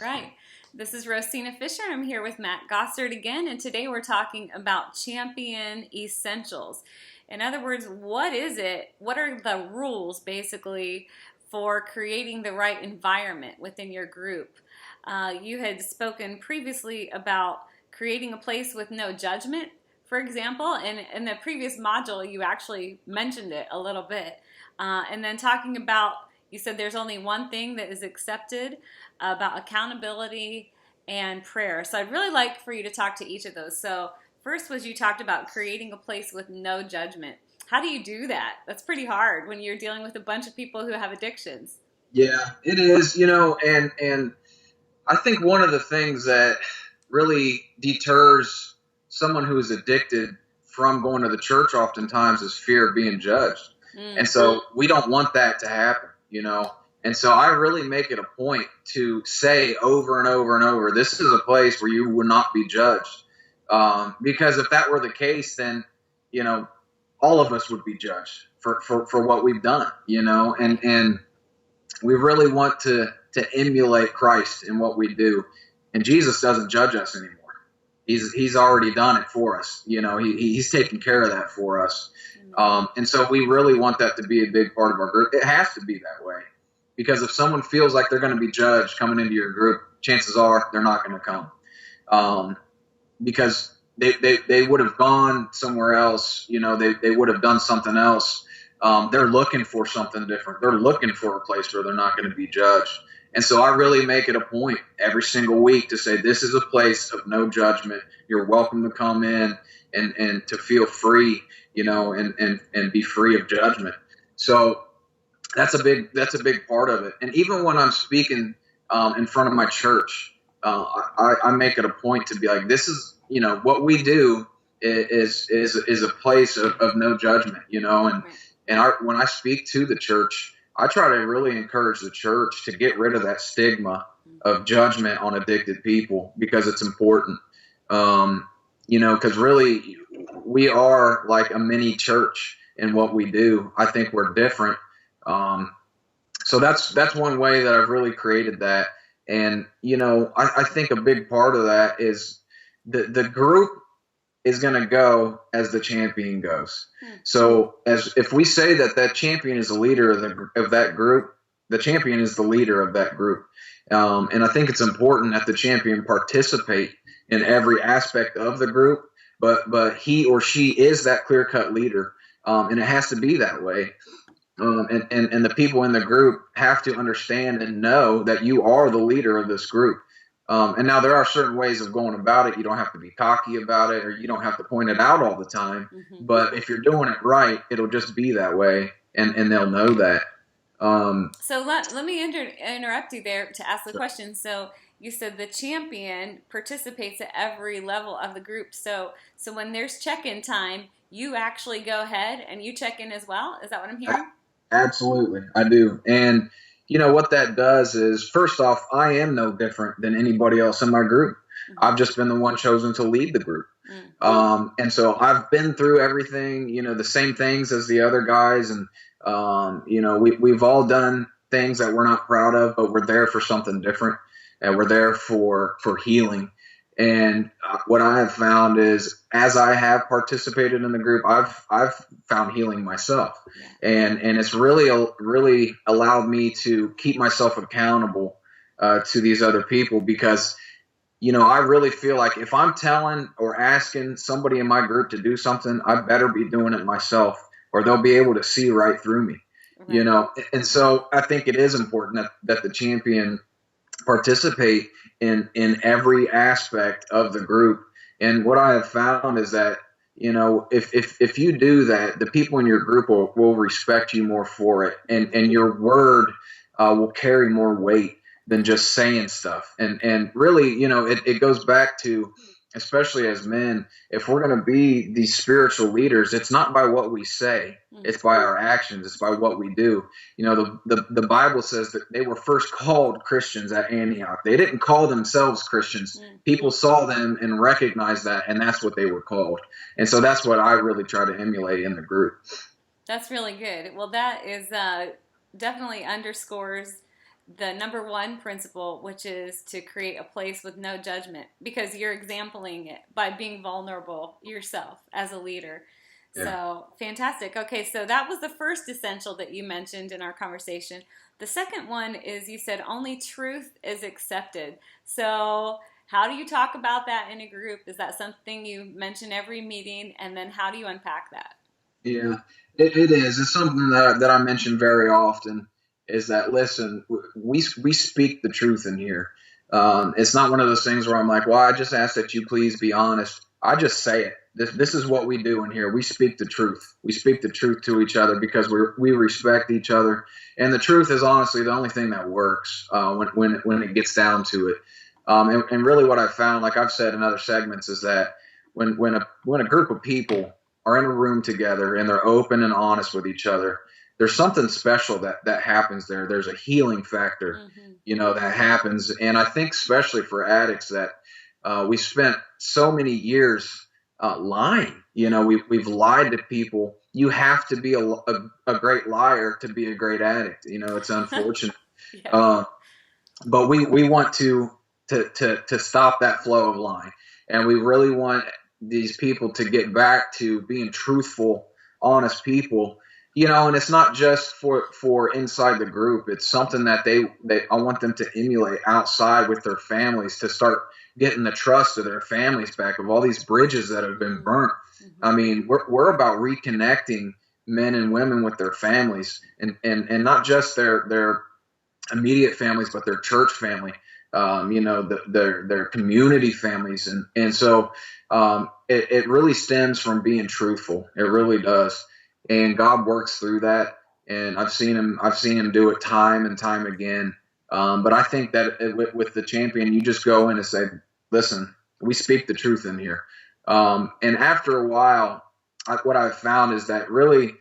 Right. This is Rosina Fisher. I'm here with Matt Gossard again, and today we're talking about champion essentials. In other words, what is it? What are the rules, basically, for creating the right environment within your group? You had spoken previously about creating a place with no judgment, for example, and in the previous module, you actually mentioned it a little bit. And then talking about, you said there's only one thing that is accepted about accountability and prayer. So I'd really like for you to talk to each of those. So first was you talked about creating a place with no judgment. How do you do that? That's pretty hard when you're dealing with a bunch of people who have addictions. Yeah, it is, and I think one of the things that really deters someone who is addicted from going to the church oftentimes is fear of being judged. And so we don't want that to happen. And so I really make it a point to say over and over and over, this is a place where you will not be judged. Because if that were the case, then, all of us would be judged for what we've done, and we really want to emulate Christ in what we do. And Jesus doesn't judge us anymore. He's already done it for us. He's taken care of that for us. And so we really want that to be a big part of our group. It has to be that way, because if someone feels like they're going to be judged coming into your group, chances are they're not going to come, because they would have gone somewhere else. They would have done something else. They're looking for something different. They're looking for a place where they're not going to be judged. And so I really make it a point every single week to say, this is a place of no judgment. You're welcome to come in and to feel free, and be free of judgment. So that's a big part of it. And even when I'm speaking in front of my church, I make it a point to be like, this is, what we do is a place of no judgment, and when I speak to the church, I try to really encourage the church to get rid of that stigma of judgment on addicted people, because it's important. Because really we are like a mini church in what we do. I think we're different. So that's one way that I've really created that. And, I think a big part of that is the group is going to go as the champion goes. So if we say that champion is the leader of that group, the champion is the leader of that group. And I think it's important that the champion participate in every aspect of the group, but he or she is that clear-cut leader. And it has to be that way. And the people in the group have to understand and know that you are the leader of this group. And now there are certain ways of going about it. You don't have to be cocky about it, or you don't have to point it out all the time. But if you're doing it right, it'll just be that way, and they'll know that. So let me interrupt you there to ask the question. So you said the champion participates at every level of the group. So when there's check-in time, you actually go ahead and you check in as well? Is that what I'm hearing? Absolutely, I do. And what that does is, first off, I am no different than anybody else in my group. I've just been the one chosen to lead the group. And so I've been through everything, the same things as the other guys. And, we've all done things that we're not proud of, but we're there for something different. And we're there for healing. And what I have found is, as I have participated in the group, I've found healing myself, and it's really allowed me to keep myself accountable to these other people, because I really feel like if I'm telling or asking somebody in my group to do something, I better be doing it myself, or they'll be able to see right through me. And so I think it is important that the champion participate in every aspect of the group. And what I have found is that, if you do that, the people in your group will respect you more for it. And your word will carry more weight than just saying stuff. And really, it goes back to, especially as men, if we're going to be these spiritual leaders, it's not by what we say, it's by our actions, it's by what we do. The Bible says that they were first called Christians at Antioch. They didn't call themselves Christians. People saw them and recognized that, and that's what they were called. And so that's what I really try to emulate in the group. That's really good. Well, that is definitely underscores the number one principle, which is to create a place with no judgment, because you're exempling it by being vulnerable yourself as a leader. Yeah. So fantastic. Okay, so that was the first essential that you mentioned in our conversation. The second one is you said only truth is accepted. So how do you talk about that in a group? Is that something you mention every meeting? And then how do you unpack that? Yeah, it is. It's something that I mention very often is that, listen, we speak the truth in here. It's not one of those things where I'm like, well, I just ask that you please be honest. I just say it. This is what we do in here. We speak the truth. We speak the truth to each other because we respect each other. And the truth is honestly the only thing that works when it gets down to it. And really what I've found, like I've said in other segments, is that when a group of people are in a room together and they're open and honest with each other, there's something special that happens there. There's a healing factor, that happens. And I think especially for addicts that we spent so many years lying. We've lied to people. You have to be a great liar to be a great addict. It's unfortunate. Yeah. But we want to stop that flow of lying. And we really want these people to get back to being truthful, honest people, and it's not just for inside the group. It's something that I want them to emulate outside with their families, to start getting the trust of their families back, of all these bridges that have been burnt. I mean, we're about reconnecting men and women with their families, and not just their immediate families, but their church family, their community families. And so it really stems from being truthful. It really does. And God works through that. And I've seen him do it time and time again. But I think that with the champion, you just go in and say, listen, we speak the truth in here. And after a while, what I've found is that really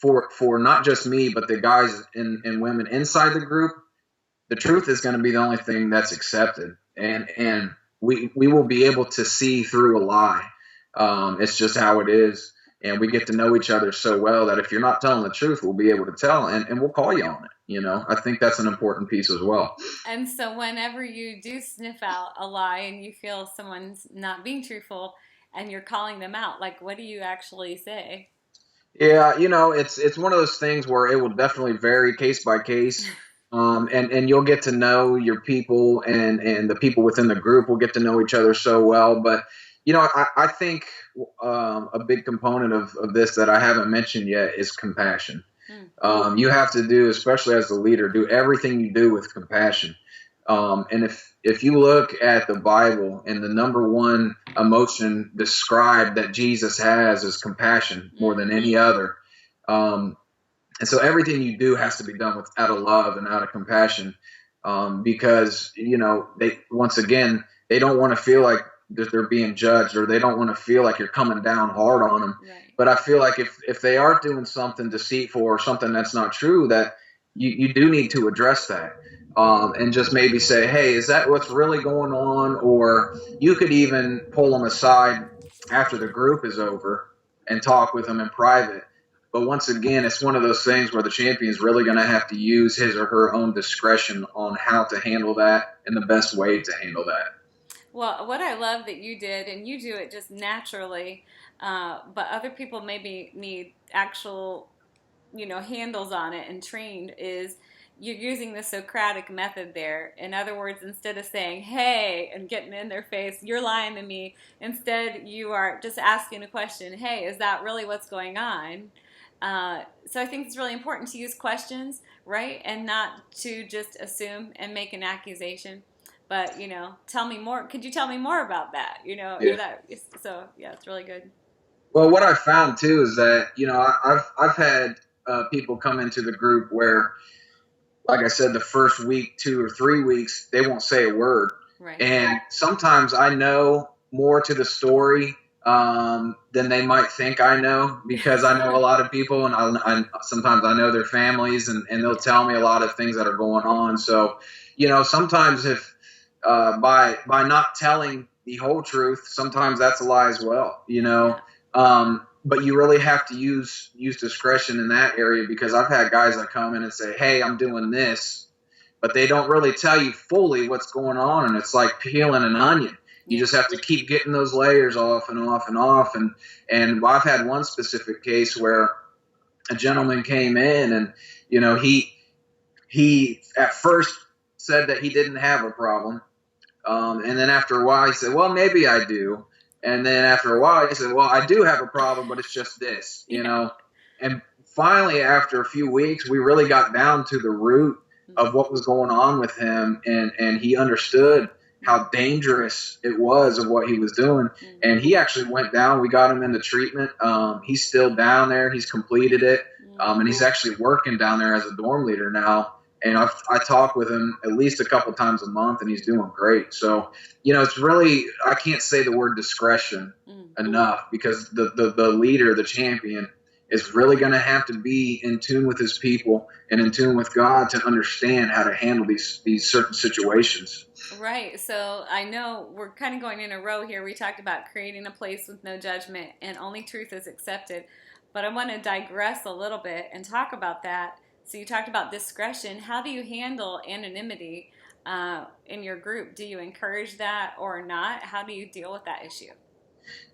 for not just me, but the guys and women inside the group, the truth is going to be the only thing that's accepted. And we will be able to see through a lie. It's just how it is. And we get to know each other so well that if you're not telling the truth, we'll be able to tell, and we'll call you on it. I think that's an important piece as well. And so whenever you do sniff out a lie and you feel someone's not being truthful and you're calling them out, like, what do you actually say? Yeah, it's one of those things where it will definitely vary case by case. And you'll get to know your people, and the people within the group will get to know each other so well. But, I think a big component of this that I haven't mentioned yet is compassion. You have to do, especially as the leader, do everything you do with compassion. And if you look at the Bible, and the number one emotion described that Jesus has is compassion more than any other. And so everything you do has to be done out of love and out of compassion, because, they don't want to feel like that they're being judged, or they don't want to feel like you're coming down hard on them. Right. But I feel like if they are doing something deceitful or something that's not true, that you do need to address that. And just maybe say, hey, is that what's really going on? Or you could even pull them aside after the group is over and talk with them in private. But once again, it's one of those things where the champion is really going to have to use his or her own discretion on how to handle that and the best way to handle that. Well, what I love that you did, and you do it just naturally, but other people maybe need actual, handles on it and trained, is you're using the Socratic method there. In other words, instead of saying, hey, and getting in their face, you're lying to me, instead you are just asking a question, hey, is that really what's going on? So I think it's really important to use questions, right? And not to just assume and make an accusation. But, tell me more. Could you tell me more about that? Yeah. So, yeah, it's really good. Well, what I found too is that, I've had people come into the group where, like I said, the first week, 2 or 3 weeks, they won't say a word. Right. And sometimes I know more to the story than they might think I know, because I know a lot of people, and sometimes I know their families, and they'll tell me a lot of things that are going on. So, sometimes if by not telling the whole truth, sometimes that's a lie as well, Yeah. But you really have to use discretion in that area, because I've had guys that come in and say, hey, I'm doing this, but they don't really tell you fully what's going on, and it's like peeling an onion. You just have to keep getting those layers off and off and off. And I've had one specific case where a gentleman came in, and he at first said that he didn't have a problem, and then after a while he said, well, maybe I do. And then after a while he said, well, I do have a problem, but it's just this, And finally, after a few weeks, we really got down to the root of what was going on with him, and he understood how dangerous it was of what he was doing. And he actually went down. We got him into treatment. He's still down there. He's completed it. And he's actually working down there as a dorm leader now. And I talk with him at least a couple times a month, and he's doing great. So, it's really, I can't say the word discretion enough, because the leader, the champion, is really going to have to be in tune with his people and in tune with God to understand how to handle these certain situations. Right. So I know we're kind of going in a row here. We talked about creating a place with no judgment and only truth is accepted. But I want to digress a little bit and talk about that. So you talked about discretion. How do you handle anonymity in your group? Do you encourage that or not? How do you deal with that issue?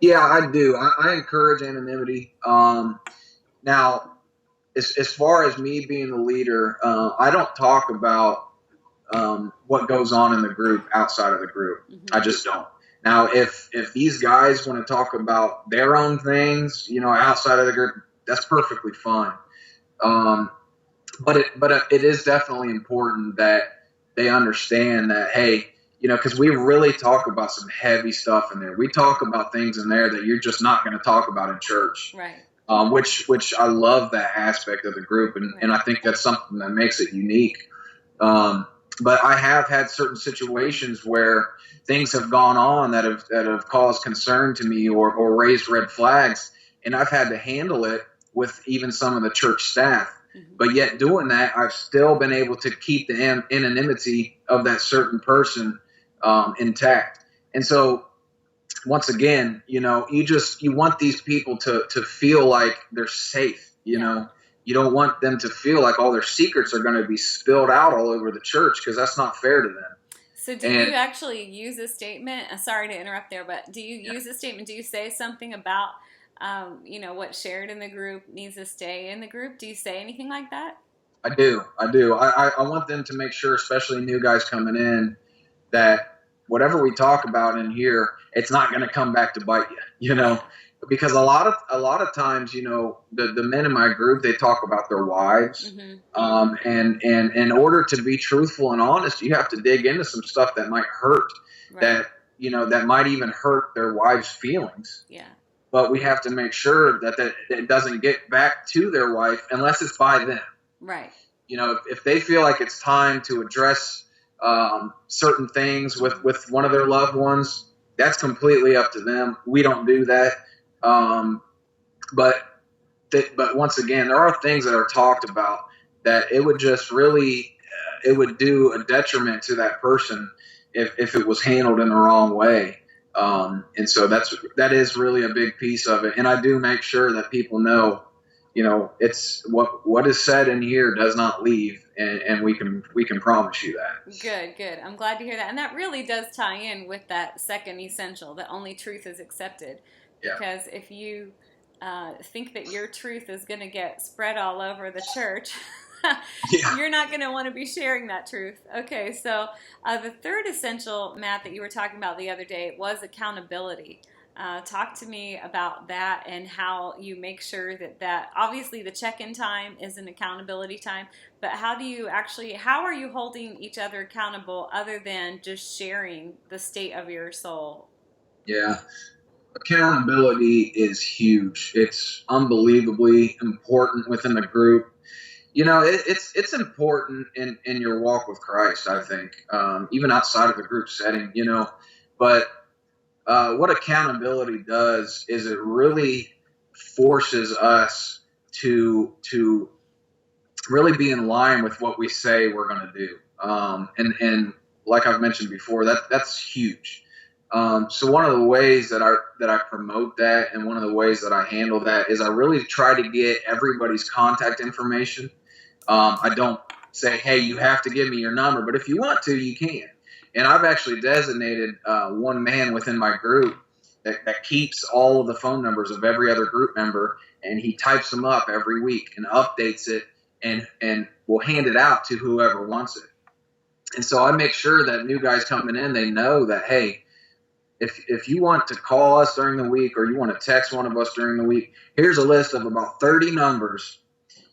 Yeah, I do. I encourage anonymity. Now, as far as me being the leader, I don't talk about what goes on in the group outside of the group. I just don't. Now, if these guys want to talk about their own things, outside of the group, that's perfectly fine. But it is definitely important that they understand that, hey, because we really talk about some heavy stuff in there. We talk about things in there that you're just not going to talk about in church. Right. Which I love that aspect of the group, and I think that's something that makes it unique. But I have had certain situations where things have gone on that have caused concern to me or raised red flags, and I've had to handle it with even some of the church staff. But yet doing that, I've still been able to keep the anonymity of that certain person intact. And so once again, you want these people to feel like they're safe. You don't want them to feel like all their secrets are going to be spilled out all over the church, because that's not fair to them. So do you actually use a statement? Sorry to interrupt there, but do you use a statement? Do you say something about, what's shared in the group needs to stay in the group? Do you say anything like that? I do. I want them to make sure, especially new guys coming in, that whatever we talk about in here, it's not going to come back to bite you, because a lot of times, the men in my group, they talk about their wives. And in order to be truthful and honest, you have to dig into some stuff that might hurt, right, that might even hurt their wives' feelings. Yeah. But we have to make sure that it doesn't get back to their wife unless it's by them. Right. If they feel like it's time to address certain things with one of their loved ones, that's completely up to them. We don't do that. But once again, there are things that are talked about that it would just really, it would do a detriment to that person if it was handled in the wrong way. And so that is really a big piece of it. And I do make sure that people know, it's what is said in here does not leave, and we can promise you that. Good. I'm glad to hear that. And that really does tie in with that second essential, that only truth is accepted. Yeah. Because if you think that your truth is going to get spread all over the church, you're not going to want to be sharing that truth. Okay, so the third essential, Matt, that you were talking about the other day was accountability. Talk to me about that and how you make sure that obviously the check-in time is an accountability time, but how are you holding each other accountable other than just sharing the state of your soul? Yeah. Accountability is huge. It's unbelievably important within the group. It's important in your walk with Christ, I think, even outside of the group setting, but what accountability does is it really forces us to really be in line with what we say we're going to do. And like I've mentioned before, that's huge. So one of the ways that I promote that, and one of the ways that I handle that, is I really try to get everybody's contact information. I don't say, hey, you have to give me your number, but if you want to, you can. And I've actually designated one man within my group that keeps all of the phone numbers of every other group member, and he types them up every week and updates it and will hand it out to whoever wants it. And so I make sure that new guys coming in, they know that, hey, if you want to call us during the week or you want to text one of us during the week, here's a list of about 30 numbers,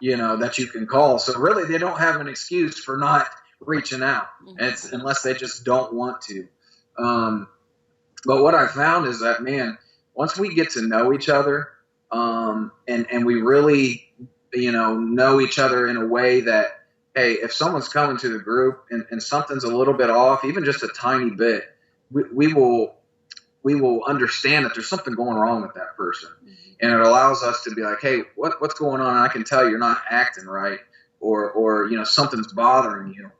that you can call. So really they don't have an excuse for not reaching out. It's unless they just don't want to. But what I found is that, man, once we get to know each other, and we really, know each other in a way that, hey, if someone's coming to the group and something's a little bit off, even just a tiny bit, we will understand that there's something going wrong with that person. And it allows us to be like, hey, what's going on? And I can tell you're not acting right, or something's bothering you.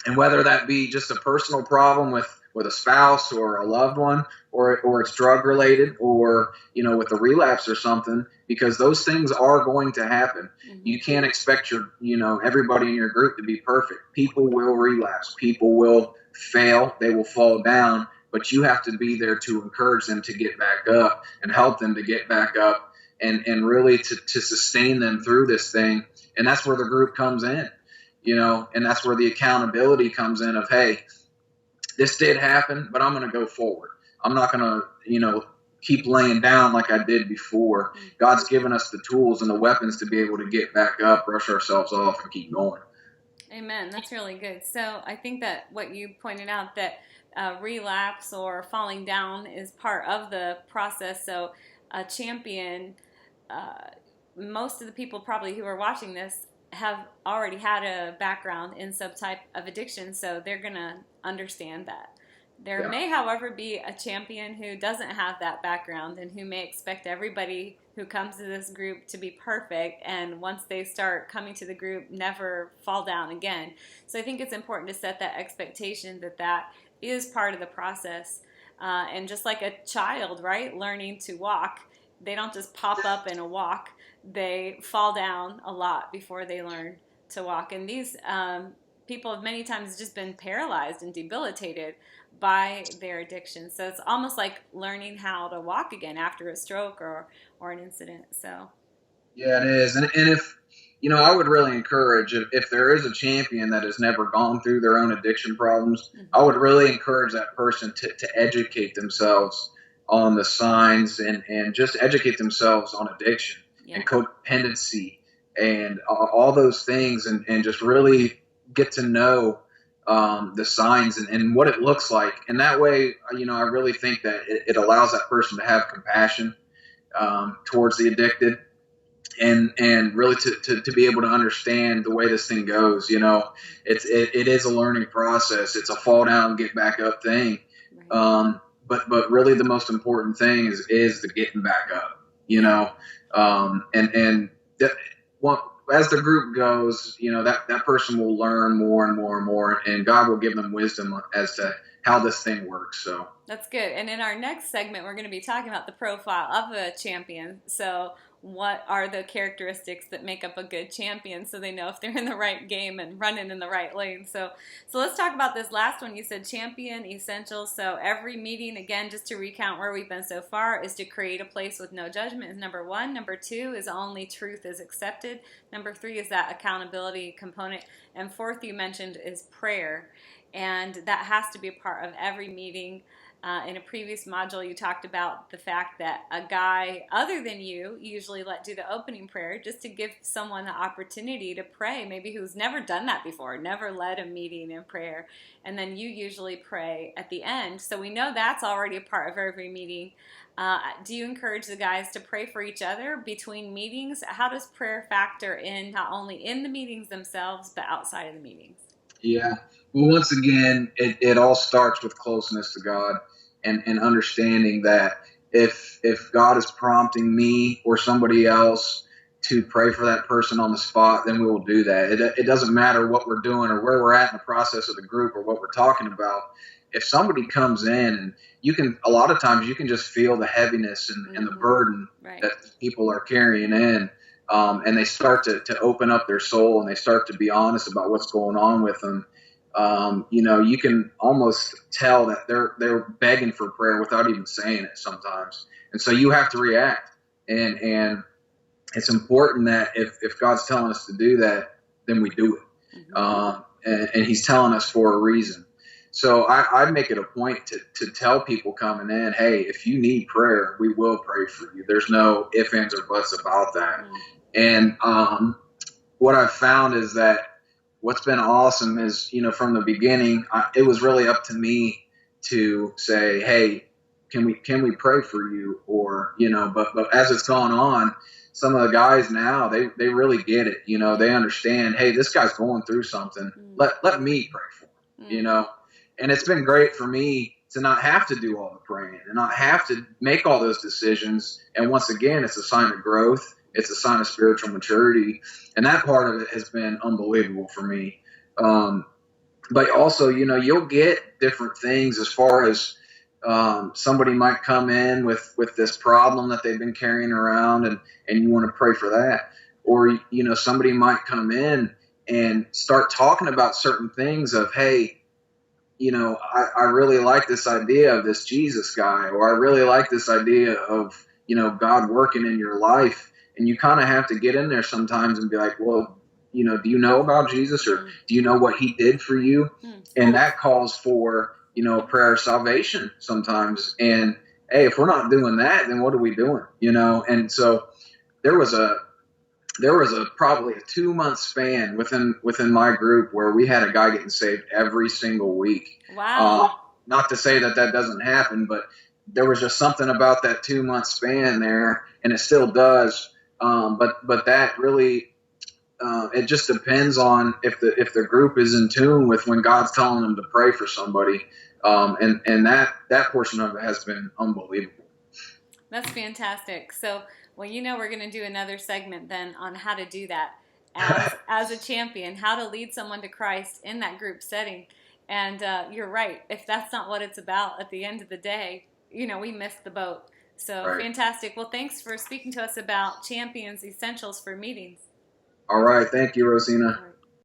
And whether that be just a personal problem with a spouse or a loved one, or it's drug related, or with a relapse or something, because those things are going to happen. You can't expect everybody in your group to be perfect. People will relapse. People will fail. They will fall down. But you have to be there to encourage them to get back up and help them to get back up and really to sustain them through this thing. And that's where the group comes in, and that's where the accountability comes in of, hey, this did happen, but I'm going to go forward. I'm not going to, keep laying down like I did before. God's given us the tools and the weapons to be able to get back up, brush ourselves off, and keep going. Amen. That's really good. So I think that what you pointed out, that relapse or falling down is part of the process. So a champion, most of the people probably who are watching this have already had a background in some type of addiction, so they're going to understand that. There may, however, be a champion who doesn't have that background and who may expect everybody who comes to this group to be perfect, and once they start coming to the group, never fall down again. So I think it's important to set that expectation that is part of the process. And just like a child, right, learning to walk, they don't just pop up in a walk. They fall down a lot before they learn to walk. And these people have many times just been paralyzed and debilitated by their addiction. So it's almost like learning how to walk again after a stroke or an incident. So yeah, it is. And if I would really encourage, if there is a champion that has never gone through their own addiction problems, I would really encourage that person to educate themselves on the signs and just educate themselves on addiction and codependency and all those things, and just really get to know the signs and what it looks like. And that way, I really think that it allows that person to have compassion towards the addicted, and really to be able to understand the way this thing goes. It is a learning process. It's a fall down, get back up thing. But really the most important thing is the getting back up, and that, as the group goes, that person will learn more and more and more, and God will give them wisdom as to how this thing works. So that's good. And in our next segment, we're going to be talking about the profile of a champion. So what are the characteristics that make up a good champion, so they know if they're in the right game and running in the right lane. So let's talk about this last one. You said champion essentials. So every meeting, again, just to recount where we've been so far, is to create a place with no judgment is number one. Number two is only truth is accepted. Number three is that accountability component. And fourth, you mentioned, is prayer. And that has to be a part of every meeting. In a previous module, you talked about the fact that a guy other than you usually do the opening prayer, just to give someone the opportunity to pray, maybe who's never done that before, never led a meeting in prayer. And then you usually pray at the end. So we know that's already a part of every meeting. Do you encourage the guys to pray for each other between meetings? How does prayer factor in, not only in the meetings themselves, but outside of the meetings? Yeah. Well, once again, it all starts with closeness to God and understanding that if God is prompting me or somebody else to pray for that person on the spot, then we will do that. It doesn't matter what we're doing or where we're at in the process of the group or what we're talking about. If somebody comes in, and a lot of times you can just feel the heaviness and the burden that people are carrying in. and they start to open up their soul and they start to be honest about what's going on with them, you can almost tell that they're begging for prayer without even saying it sometimes. And so you have to react. And it's important that if God's telling us to do that, then we do it. And he's telling us for a reason. So I make it a point to tell people coming in, hey, if you need prayer, we will pray for you. There's no ifs, ands, or buts about that. And what I've found is that what's been awesome is, from the beginning, it was really up to me to say, hey, can we pray for you? Or, but as it's gone on, some of the guys now, they really get it. They understand, hey, this guy's going through something. Let me pray for him, And it's been great for me to not have to do all the praying and not have to make all those decisions. And once again, it's a sign of growth. It's a sign of spiritual maturity. And that part of it has been unbelievable for me. But also, you'll get different things as far as somebody might come in with this problem that they've been carrying around and you want to pray for that. Or, somebody might come in and start talking about certain things of, hey, I really like this idea of this Jesus guy, or I really like this idea of, God working in your life. And you kind of have to get in there sometimes and be like, well, do you know about Jesus, or do you know what he did for you? And that calls for, prayer of salvation sometimes. And hey, if we're not doing that, then what are we doing? And so there was probably a 2-month span within my group where we had a guy getting saved every single week. Wow. Not to say that doesn't happen, but there was just something about that 2-month span there, and it still does. But that really, it just depends on if the group is in tune with when God's telling them to pray for somebody. And that portion of it has been unbelievable. That's fantastic. So, well, we're going to do another segment then on how to do that as a champion, how to lead someone to Christ in that group setting. And you're right. If that's not what it's about at the end of the day, we missed the boat. So right. Fantastic. Well, thanks for speaking to us about Champions Essentials for Meetings. All right. Thank you, Rosina.